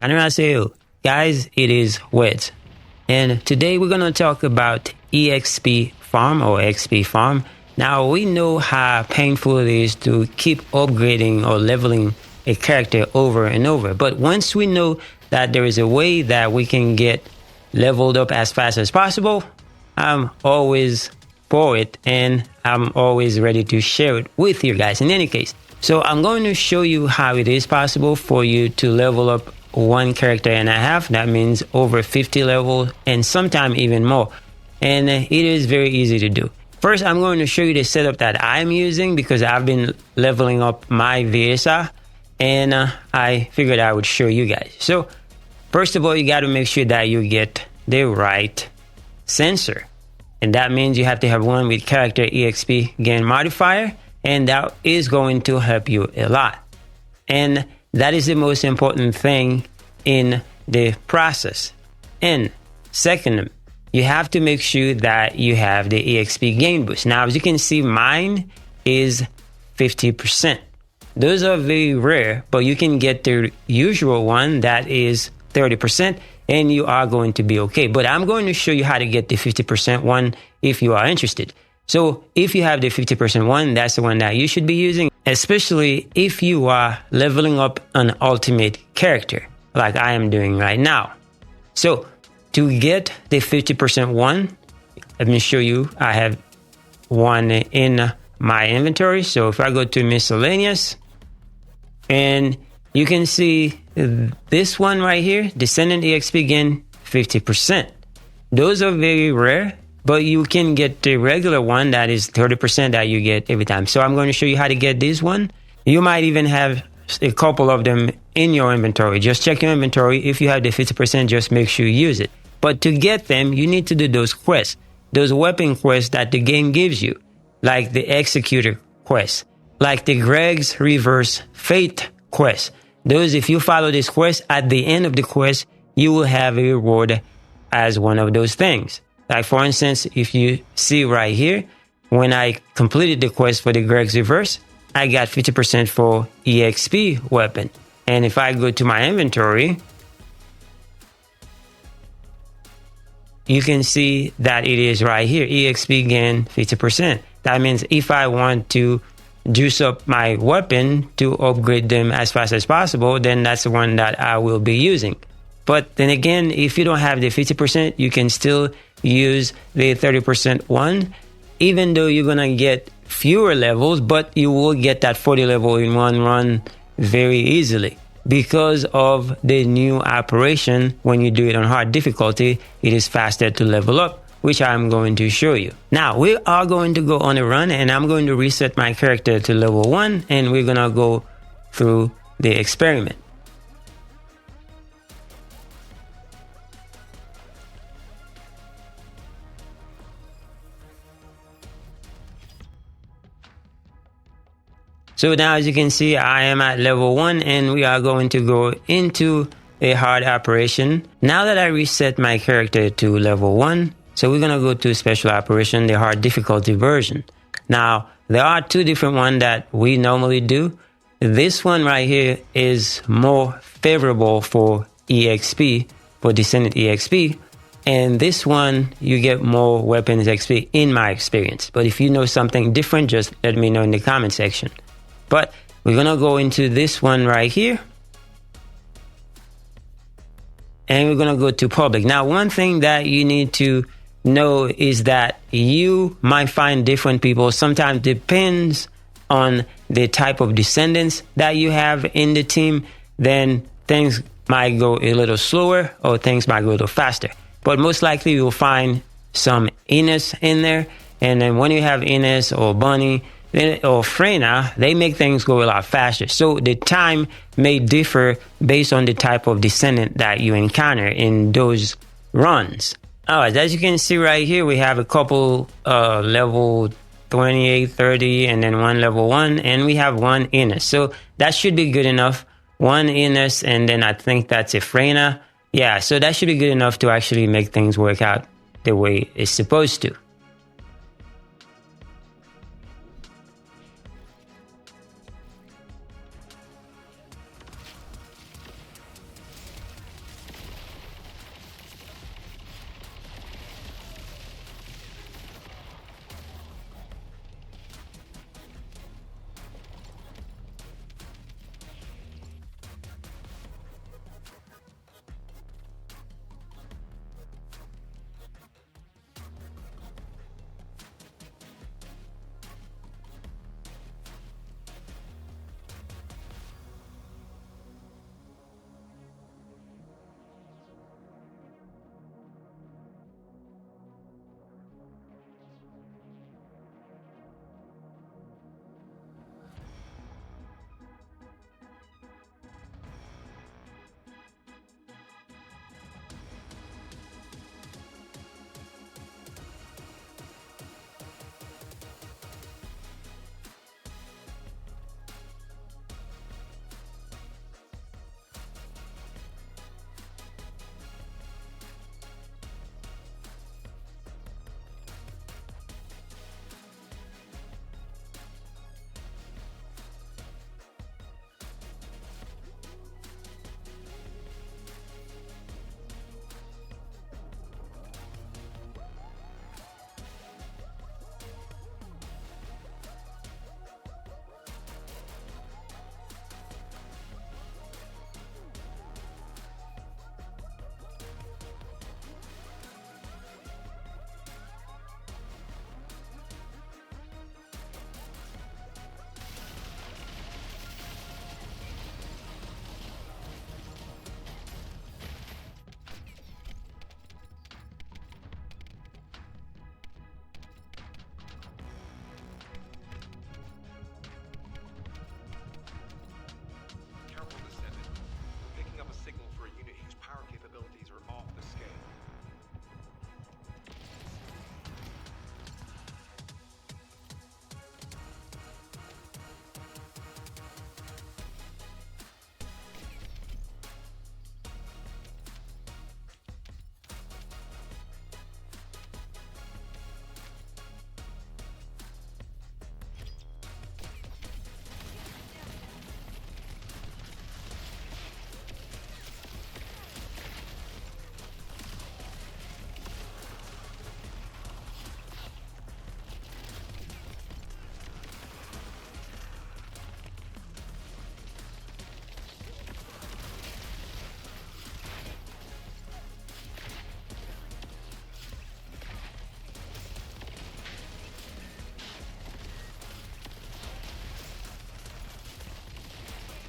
안녕하세요, guys. It is Wet, and today we're gonna talk about EXP farm or XP farm. Now we know how painful it is to keep upgrading or leveling a character over and over, but once we know that there is a way that we can get leveled up as fast as possible, I'm always for it and I'm always ready to share it with you guys in any case. So I'm going to show you how it is possible for you to level up one character and a half. That means over 50 levels and sometimes even more. And it is very easy to do. First, I'm going to show you the setup that I'm using because I've been leveling up my VSA and I figured I would show you guys. So first of all, you got to make sure that you get the right sensor. And that means you have to have one with character EXP Gain modifier, and that is going to help you a lot. And that is the most important thing in the process. And second, you have to make sure that you have the EXP Gain boost. Now, as you can see, mine is 50%. Those are very rare, but you can get the usual one that is 30%, and you are going to be okay. But I'm going to show you how to get the 50% one if you are interested. So if you have the 50% one, that's the one that you should be using, especially if you are leveling up an ultimate character like I am doing right now. So to get the 50% one, let me show you. I have one in my inventory. So if I go to miscellaneous, and you can see this one right here, Descendant EXP Gain 50%. Those are very rare, but you can get the regular one that is 30% that you get every time. So I'm going to show you how to get this one. You might even have a couple of them in your inventory. Just check your inventory. If you have the 50%, just make sure you use it. But to get them, you need to do those quests, those weapon quests that the game gives you, like the Executor quest, like the Greg's Reverse Fate quest. Those, if you follow this quest, at the end of the quest, you will have a reward as one of those things. Like for instance, if you see right here, when I completed the quest for the Greg's Reverse, I got 50% for EXP weapon. And if I go to my inventory, you can see that it is right here, EXP Gain 50%. That means if I want to juice up my weapon to upgrade them as fast as possible, then that's the one that I will be using. But then again, if you don't have the 50%, you can still use the 30% one, even though you're gonna get fewer levels, but you will get that 40 level in one run very easily. Because of the new operation, when you do it on hard difficulty, it is faster to level up, which I'm going to show you. Now, we are going to go on a run, and I'm going to reset my character to level 1, and we're gonna go through the experiment. So now, as you can see, I am at level 1 and we are going to go into a hard operation. Now that I reset my character to level 1, so we're going to go to special operation, the hard difficulty version. Now, there are two different ones that we normally do. This one right here is more favorable for EXP, for Descendant EXP. And this one, you get more weapons XP in my experience. But if you know something different, just let me know in the comment section. But we're going to go into this one right here. And we're going to go to public. Now, one thing that you need to know is that you might find different people. Sometimes depends on the type of descendants that you have in the team. Then things might go a little slower or things might go a little faster. But most likely you'll find some Ines in there. And then when you have Ines or Bunny, or Freyna, they make things go a lot faster. So the time may differ based on the type of descendant that you encounter in those runs. Alright, as you can see right here, we have a couple level 28, 30, and then one level 1, and we have one Ines. So that should be good enough. One Ines, and then I think that's a Freyna. Yeah, so that should be good enough to actually make things work out the way it's supposed to.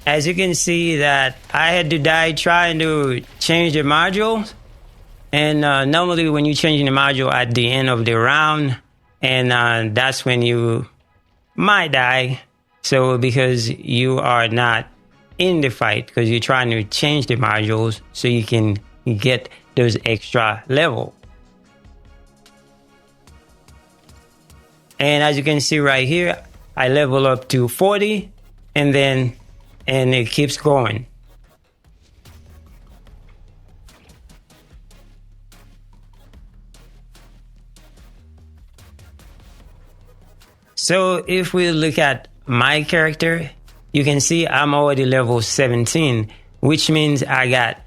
as you can see that I had to die trying to change the modules. And normally when you change the module at the end of the round, and that's when you might die. So because you are not in the fight, because you're trying to change the modules so you can get those extra level. And as you can see right here, I level up to 40 and it keeps going. So if we look at my character, you can see I'm already level 17, which means I got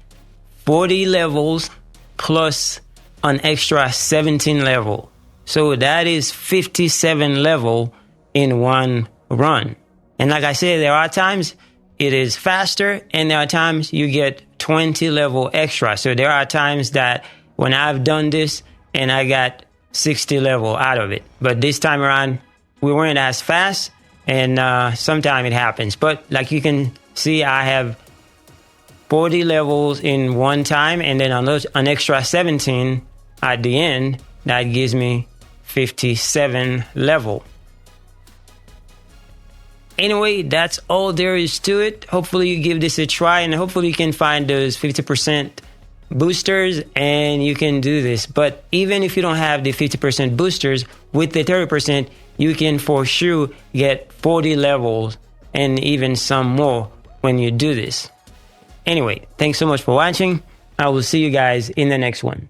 40 levels plus an extra 17 level. So that is 57 level in one run. And like I said, there are times it is faster and there are times you get 20 level extra. So there are times that when I've done this and I got 60 level out of it. But this time around, we weren't as fast, and sometimes it happens. But like you can see, I have 40 levels in one time, and then an extra 17 at the end. That gives me 57 level. Anyway, that's all there is to it. Hopefully you give this a try, and hopefully you can find those 50% boosters and you can do this. But even if you don't have the 50% boosters, with the 30%, you can for sure get 40 levels and even some more when you do this. Anyway, thanks so much for watching. I will see you guys in the next one.